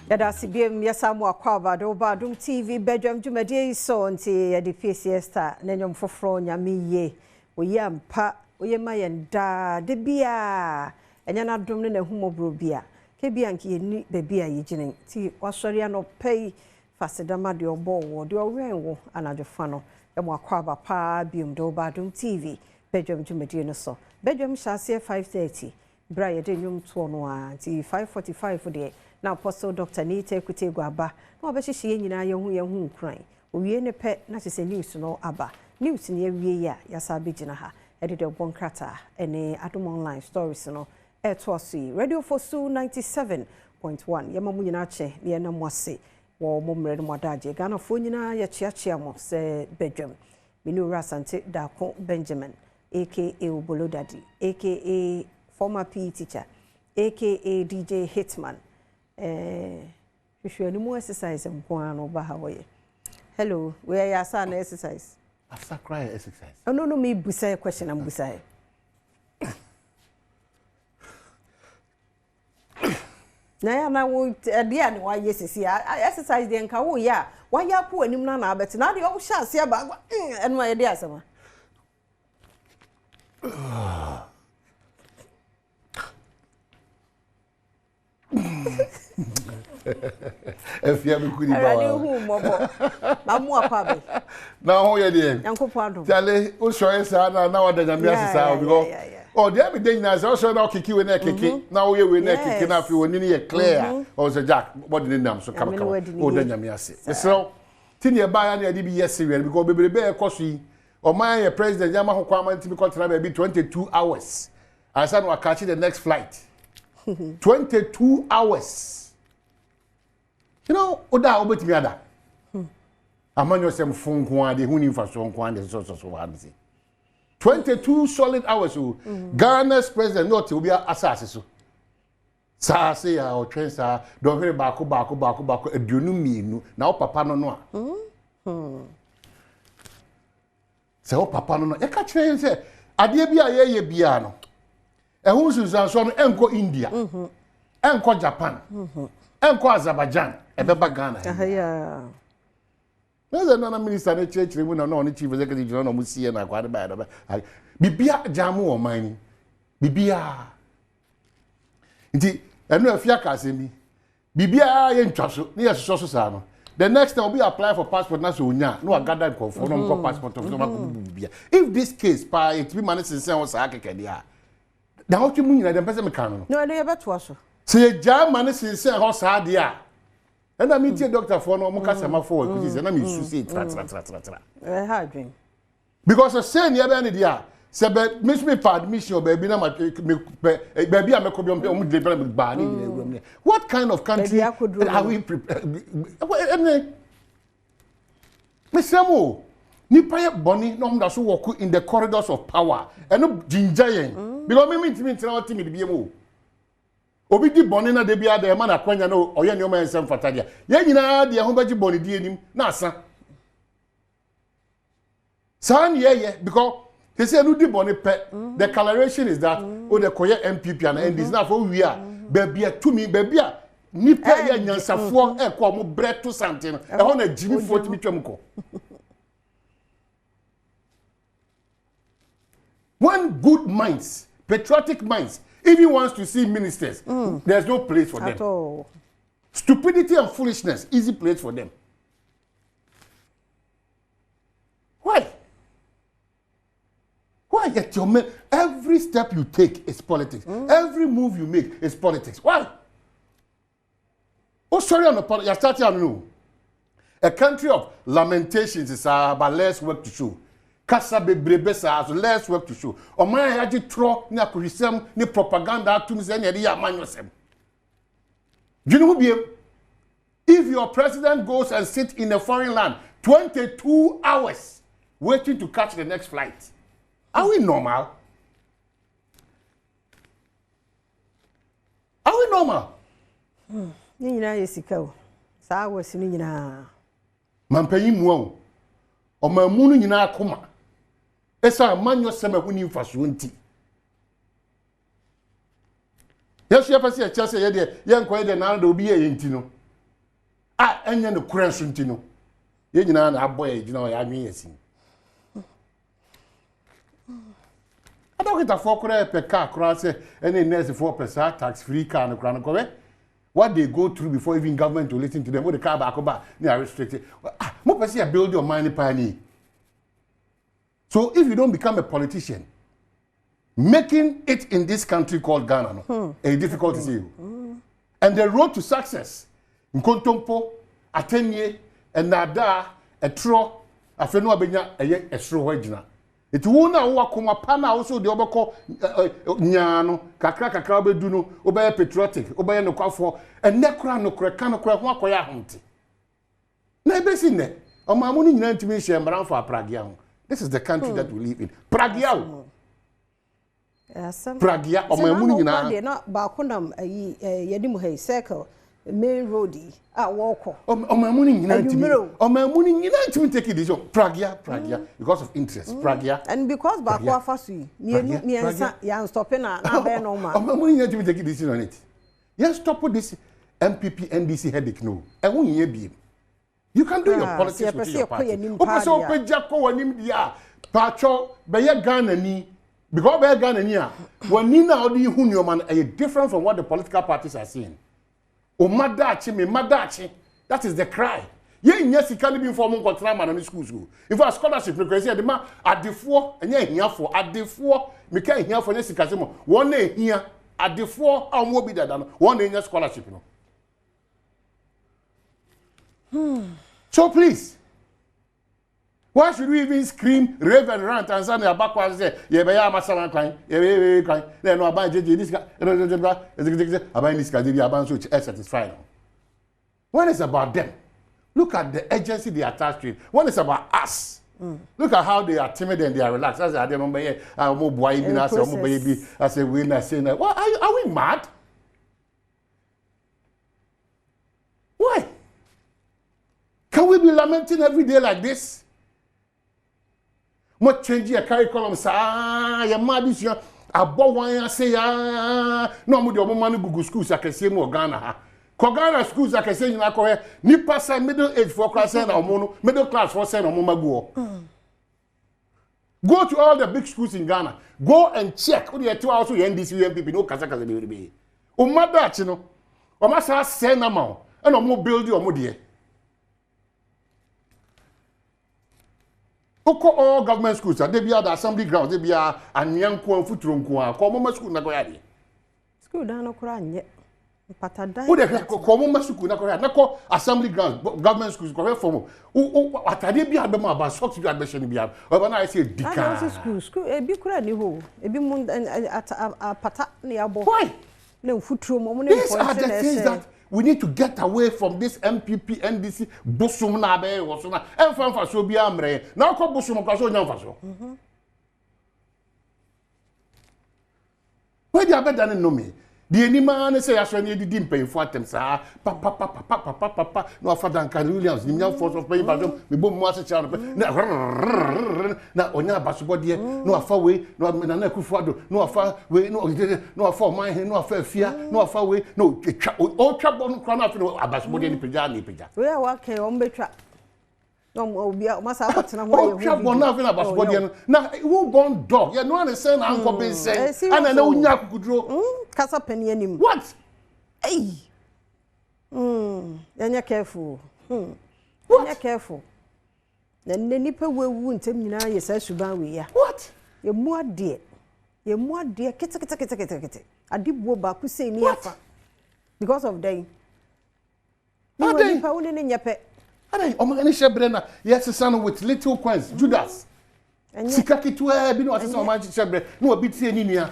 Yada CBM yasamu akwaba do Adom TV bedroom jumadi so nti ya di fiesta na nyom foforo nyame ye oyampa oyema yenda de bia enya na dom ne na humobro bia ke bia nke yeni be bia yigine ti wasori ano pay fasedama de obo wo de owenwo anajofa no yamo akwaba pa biom do Adom TV bedroom jumadi no so bedroom shase 5:30 bra ye de nyom to no a ti 5:45 de na Apostle Dr. Nita Equity Guaba, no Abeshishi Yina Yahu crying. We ne pet na se news no aba. News near we yasabi jinaha, editor Bonkrata, and Adom online stories no. Etwasi, Radio for Su 97.1, Yamamuninache, Liana Mwase, War Mumred Mwadaje, Ghana Funina, Yachiachiamo, se bedroom. Minu Rasante Dako Benjamin, aka Ubolodadi, aka former PE teacher, aka DJ Hitman. If you any more exercise and go on over how hello, where your son exercise? After cry exercise. Oh no, me busy question and busy. Now I won't at the end why yes see I exercise the enka yeah. Why you poor and na but now the old shall see about and my idea sama. If you have a good now, you're there. Uncle Pardon. Tell who shows now the Yamias because oh, the other day, I also now kick you in a kick. Now we were kicking up you when you clear or the jack. What did name so come oh, then Yamias. So, Tinia buy any DBS serial because baby bear coffee or my president Yamaha requirement to be controlled maybe 22 hours. I said, we're catching the next flight. 22 hours. You know, Oda obet me ada. Amanyo sem phone kwande huni fa so kwande so wadzi. 22 solid hours o. Ghana's president not obi asase so. Sa se ya o trensa do hwere baako aduonu mienu na o papa no no a. Se o papa no no e ka kire se ade bia ye bia no. Ehun susan so no enko India. Enko Japan. Enko Azerbaijan. Ebeba Ghana. Yeah. There's another minister in the church, we know the chief executive, no musi na kwade ba. Bibia jamu o mani. Bibia. Nti enu afia ka asemi. Bibia ye ntwaso, ne yeso so sa no. The next time we apply for passport na so onya, no agada confirm no passport of no bibia. If this case pa it be man since o sa akeke dia. Da ho twu nyina dem pese me kan no. No, no, yebeto so. Se ja man since ho sa dia. And I meet your doctor for no mukasama for because and I mean say tra. Hard dream. Because I say near any dia. Say be miss me for admission baby na baby am ko bi om dey ba ni. What kind of country are we prepared? Mister Mo, nipa ye boni no mda so work in the corridors of power. And no ginger yen. Because me timi na timi bi mo. Obi di boni na de bia de ma na kwanya no oye ne o ma ensem fata dia ye nyina de ho baji boni di enim na asa san ye because they say no di boni pe the declaration is that o de koye MPP and this na for we a bebia to me bebia ni pe ye nyansafo e ko mo breto sante no e ho na jimi fo timi twam ko one good minds patriotic minds even wants to see ministers, there's no place for them. All. Stupidity and foolishness, easy place for them. Why? Why? Yet your man, every step you take is politics. Every move you make is politics. Why? Oh, sorry, on the politics. You're starting to know. A country of lamentations is about less work to show. Kasa bebrebe sa so less work to show. O man ya ji tro ni akohisem ni propaganda atum se na ya manyosem. You know if your president goes and sits in a foreign land 22 hours waiting to catch the next flight, are we normal? Are we normal? Ni nyina yesika o. Sa wasi ni nyina. Mampanyi mu o mamu no nyina akoma. Esa manyo sema huni mfaso nti. Yes, you person chance ye de ye nko de na do obi ye ntino. Ah, enye no kura nso ntino. Ye nyina na aboy gina o ya nwe yasin. Adokita for kura pe car kura say any nurse for pesa tax free car no kura no ko what they go through before even government to listen to them. What the car back over, they are restricted. More person build your money pioneer. So if you don't become a politician, making it in this country called Ghana, a difficult to see. And the road to success, Nkontompo, Atenye, and Nada, a tro, a feno abenya, a stro wajina. It won't know kuma pana also the obako nyano, kakra kakrabe duno, obey patriotic, obey no kwafo, and nekra no krakano krakwa kwaya hunti. Na besine, o mamuni nyina ntimi shembran for Pragia. This is the country that we live in. Pragia. Pragia o mamuni nyina. Na ba konam yedimu hey circle main road walk o mamuni nyina ntimi. O mamuni nyina ntimi take this Pragia because of interest. Pragia. And because ba kwa fasu miensa ya stopping na be no ma. O mamuni nyina ntimi take this on it. You stop this MPP NDC headache no. E won ye bi. You can do your politics with your party. Opeso opeja ko wanim dia pacho be ye Ghana ni because be Ghana ni a wani na odi hu ni o man different from what the political parties are saying. O madachi me madachi, that is the cry. Ye nya sika ni bi inform nkotra man no school. If a scholarship request the ma adefo enya hiafo adefo me ka hiafo nya sika se mo won na hia adefo a mo bi dada no won na nya scholarship no. So please, why should we even scream, rave and rant and say backwards say, "Yeah, be ya masama kwan, yeah, kwan." Then no aban jeje this guy, aban this guy, aban so satisfied. When it's about them, look at the agency they attach to it. When it's about us, look at how they are timid and they are relaxed. As I remember here, mo boy bin as mo baby, I say we na say na. What are we mad? Why? Can we be lamenting every day like this? What change your curriculum? You're mad this year. I bought one say, no, with your money Google schools, I can say more Ghana. Ghana schools, I can say in Akoya, Nipa say middle age for class and mono, middle class for send or Momago. Go to all the big schools in Ghana. Go and check. Only 2 hours with NDC people, no Kazaka be. O mother, you know, or must have send amount and no more build your muddy. Oko all government schools, they be at the assembly grounds, they be a nyanko and futurunko, common school na goyadi. School down okran patada. Who the common school na goyadi, nako assembly grounds, government schools, correct form. What I did be about socks you admission be up. But I say dika. School, a big credit ho, a big moon at a pata near bo. Why? No futuro, these are the things that we need to get away from this MPP, NDC, Busum Nabe, or so. And from Fasobia Amre, now call Busum Caso Yanfaso. Where they are better than know me. The any man say, I shall need the pay for them, sir. Papa, no father and Williams, the young force of paying by them, we boom was a child. Now, Onya Basubody, no afar way, no Manakufado, no afar way, no afar mine, no affair fear, no afar way, no all trouble on crown of Abasubody in Pijani Pija. We are working on betra. No, we must have what's no trouble nothing about Basubody. Now, who born dog? You know, saying Uncle Ben say, and I know Yak could draw. Casa penny anymore. What? Hey! You're careful. You're careful. Then the nipper will wound him now, yes, I should buy. What? You're more dear. You're more dear. Kitty. I did go back to say near because of day. No, they found in your pet. I mean, Brenna, yes, a son with little coins, Judas. And Sikaki to a bit of so much shebre, no a bit in here.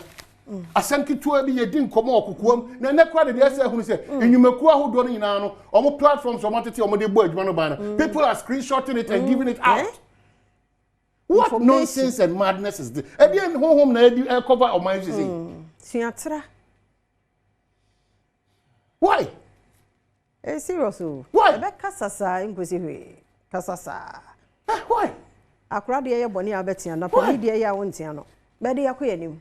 A sanki to be a din come or cook, no, quite the essay who said, and you make who don't in on more platforms or multitude or the board, people are screenshotting it and giving it out. What nonsense and madness is this? And then home cover or my Siatra. Why? Serious. Why? Casasa, impossible. Casasa. Why? Akra de ya boni abeti na poli de ya wonti ano. Be de yakoye nim.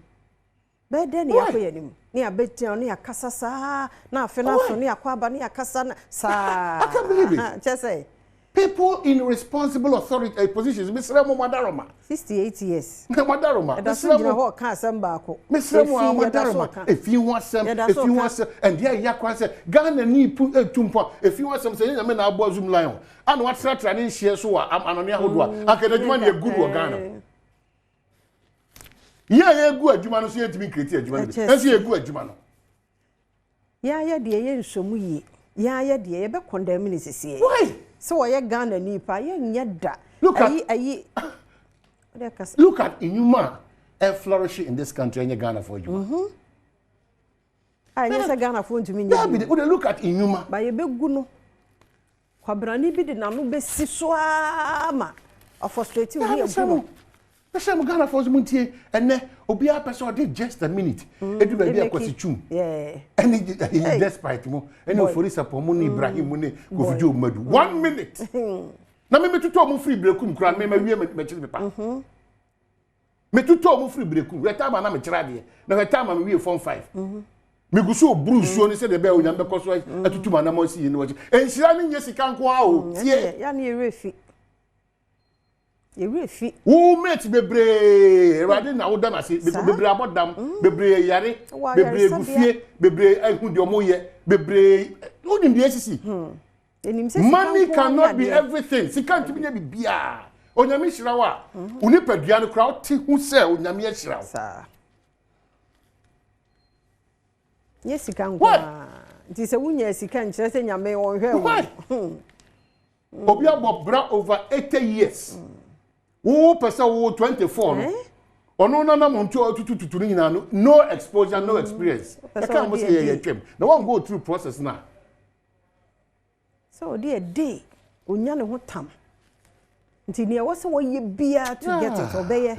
Be de ne yakọ yanim. Ne abeti on ne yakasa sa na afe na so ne yakọ aba ne yakasa sa. I can't believe it. Just say people in responsible authority positions, Mr. Madaroma. 68 years. Madaroma. Mr. Mo can samba ko. Mr. Madaroma. If you want some, and yeah, yakwa say Ghana ni pu tumpo. If you want some, say na me na abo zoom lion. And what training share so anonia hodwa. Akadejuma na good wo Ghana. Yeah, gu adwuma no so yetimi kreti adwuma no. Enso ye gu adwuma no. Yeah, de ye nsomu yi. Yeah, de ye be condemn ni sisi. Why? So why Ghana nipa ye nyeda. Look at Inuma and flourishing in this country and Ghana for you. I never Ghana for to me. Look at Inuma. By a big guno. Kwabrani bi de na no be siswa of frustrating here. Person Ghana for Muntie and ne Obia person did just a minute. Edu baby akwasitum. Yeah. And he despite mo. And no for support money Ibrahim money go for Joe Madu. 1 minute. Na me tuto mo free breakum kran me wie me chiri pepa. Me tuto mo free breakum. We time na me chira de. Na we time me wie form 5. Me go so bruise so ni say de be onyam be koso atutu ma na mo si ni wachi. Enhira ni nye sika nko a o. Tie. Ya na erefi. Erefi. Wo mate bebre. Erade na wo dam ase bebre abodam, bebre yare, bebre gufie, bebre ehun de omo ye, bebre onim de asisi. Money cannot be everything. Sika ntimi nya bibia. Onyame hira wa. Uni padua no kra ti hu se onyame hira wa. Yes, sika ngwa. Nti se wunya sika nkyere se nyame won hwe wo. Obi abobra over 80 years. Wo pesa wo 24 no. Ono na monto tututu ni nyina no exposure, no experience. I can't say ye kem. No one go through process na. So dear day, onya ne ho tam. Nti ne wo se wo ye bia to get it obeye.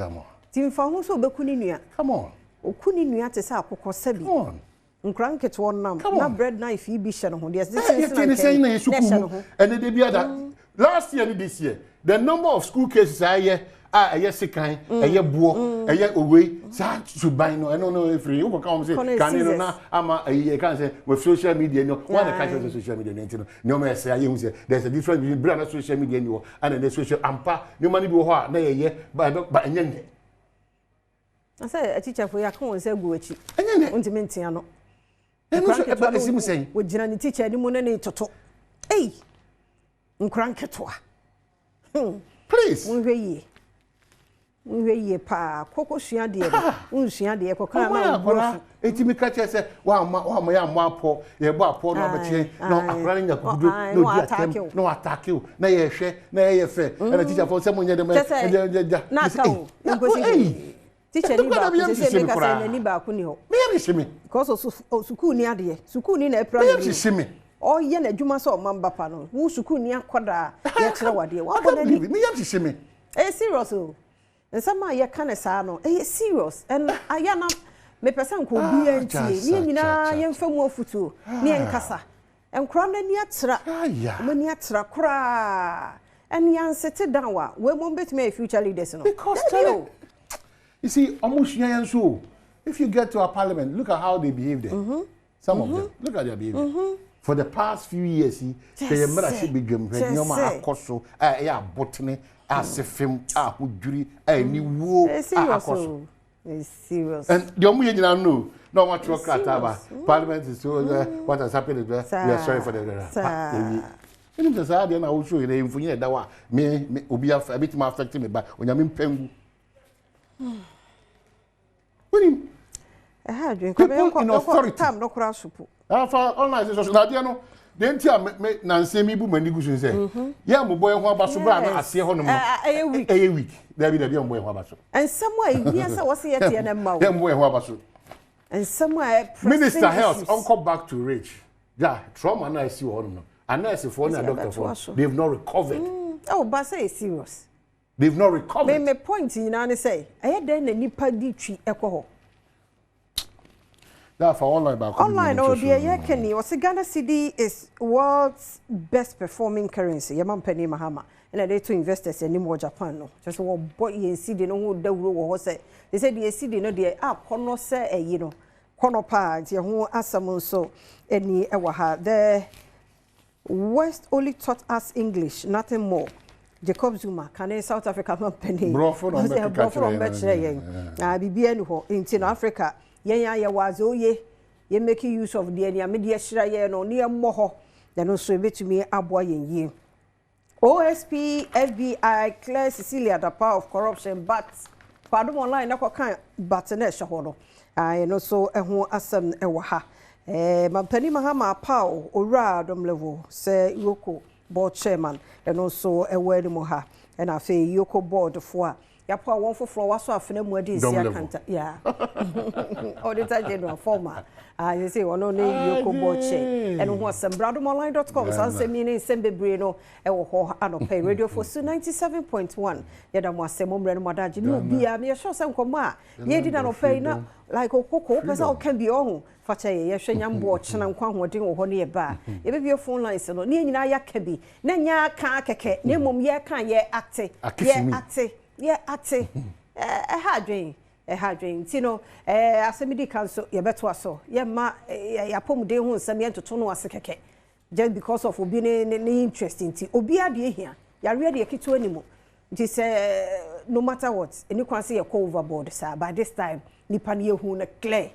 Ti mfa ho so obekuni nua. Come on. Okuni nua te sa akokọ sabi. Come on. Nkranket won nam na bread knife yi bi hye no ho. This is saying na yesuku. And they be that last year and this year, the number of school cases aye sikan, aye buo, aye away, should buy no. I don't know if you come say can you na ama aye can say with social media no. One the catch social media no me say aye say there's a difference between brand and social media no and the social ampa no money bi ho na ye ba enye. I say a teacher for ya come say go achi. Enye untimi ntia no. Eno so e ba esimu say. We gina ni teacher ni mo na ne toto. Hey. Nkranketoa. Please. Unhwe ye pa koko sua de unsua de koka na ngoro. Etimi ka che se wa ma ya mo apo ye bo apo no abeche no akra nya kudu no di atem no attack you na ye hwe na ye fe na teacher for se mo nye dem na ka o ngosi teacher ni ba se me ka se na ni ba ku ni ho me ya shimi because suku ni ade suku ni na epra ni shimi o ye na adwuma so mamba pa no wo suku ni akoda ye kire wade wa ko na ni me ya shimi serious o nsama ye ka ne sa no serious and ayana me person ko bi antie ni nyina ye mfamu afutu ni enkasa enkra na ni atra mani atra kra and yan sit down wa we mo bet me future leaders no because you see almost yan so if you get to a parliament look at how they behave there some of them look at their behavior for the past few years they mara should be dwem nyoma akoso ya botene asefem ahudwuri ni wo akoso serious and the omu yina no no want to crack about parliament is so what has happened there we are sorry for the you know say dey na wo show you mfunye da wa me obi a bit ma affect me ba onyame mpangu woni people in authority time no kura supu afa online social na dey no dey ntia me na nsemi bu mani gusu say ya mo boy ho abaso bra na ase ho no mo a week there be dey mo boy ho abaso and somewhere here say what say yet na ma dem boy ho abaso and somewhere minister health uncle back to rage yeah trauma na see ho no and nurse for na doctor for they've not recovered oh but say serious they've not recovered me point you na say aye den na nipa di twi ekoho That for online back. Online, oh dear, yeah, Kenny. Was Ghana cedi is world's best performing currency. Yaman penny Mahama. And I to investors anymore Japan. No, just what boy you cedi no who the was say. They said the cedi no the kono say you know kono pa je ho asam so any ewaha. The West only taught us English, nothing more. Jacob Zuma, can South Africa penny. Brofo no Bibi enu ho in Africa. Ye was oh ye making use of the media shire no near moho. Then also to me a boy ye. OSP, FBI, Claire Cecilia, the power of corruption, but pardon online, no kind, but an extra holo. I know so a who asem ewaha. Mampeni Mahama appoints Domelevo, say EOCO board chairman, and also a word moha, and I say EOCO board for. Yapa one for floor was off in a wedding. Yeah. Auditor General former. I say one only EOCO board chair. And what's some bradomonline.com. Sanse meaning Sembe Breno, Ewo Anope radio for 97.1. Yadam was some moment Madaji. No, be a mere show some coma. Ye did not pay now like Coco, Pesa can be on. Facha Yashan watch and I'm quite or honey a bar. If your phone line so near Naya Kebi. Nanya Kake, Nemum ya can ye acte. Yeah, ate. A hard dream. You know, as a medical so, you better so. Yeah, ya pom de who some to turn was a keke. Just because of being interesting. Obia de here. Ya ready a kit anymore. Just no matter what, and you can see a call overboard, sir. By this time, Nipania who na clear.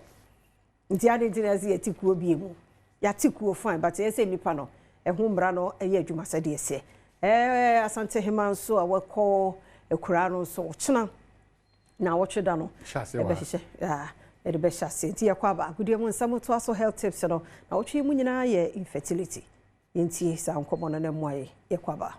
The other dinner is a tiku be mu. Ya tiku fine, but yes, a nipano, a home brano, a year you must say. Asante Himan so I will call. A kurano so china na watch dano e be chassis ti yakwaba gudie mu nsamo to aso health tips no na watch mu nyina ye infertility yenti sa nkomo na mu aye yakwaba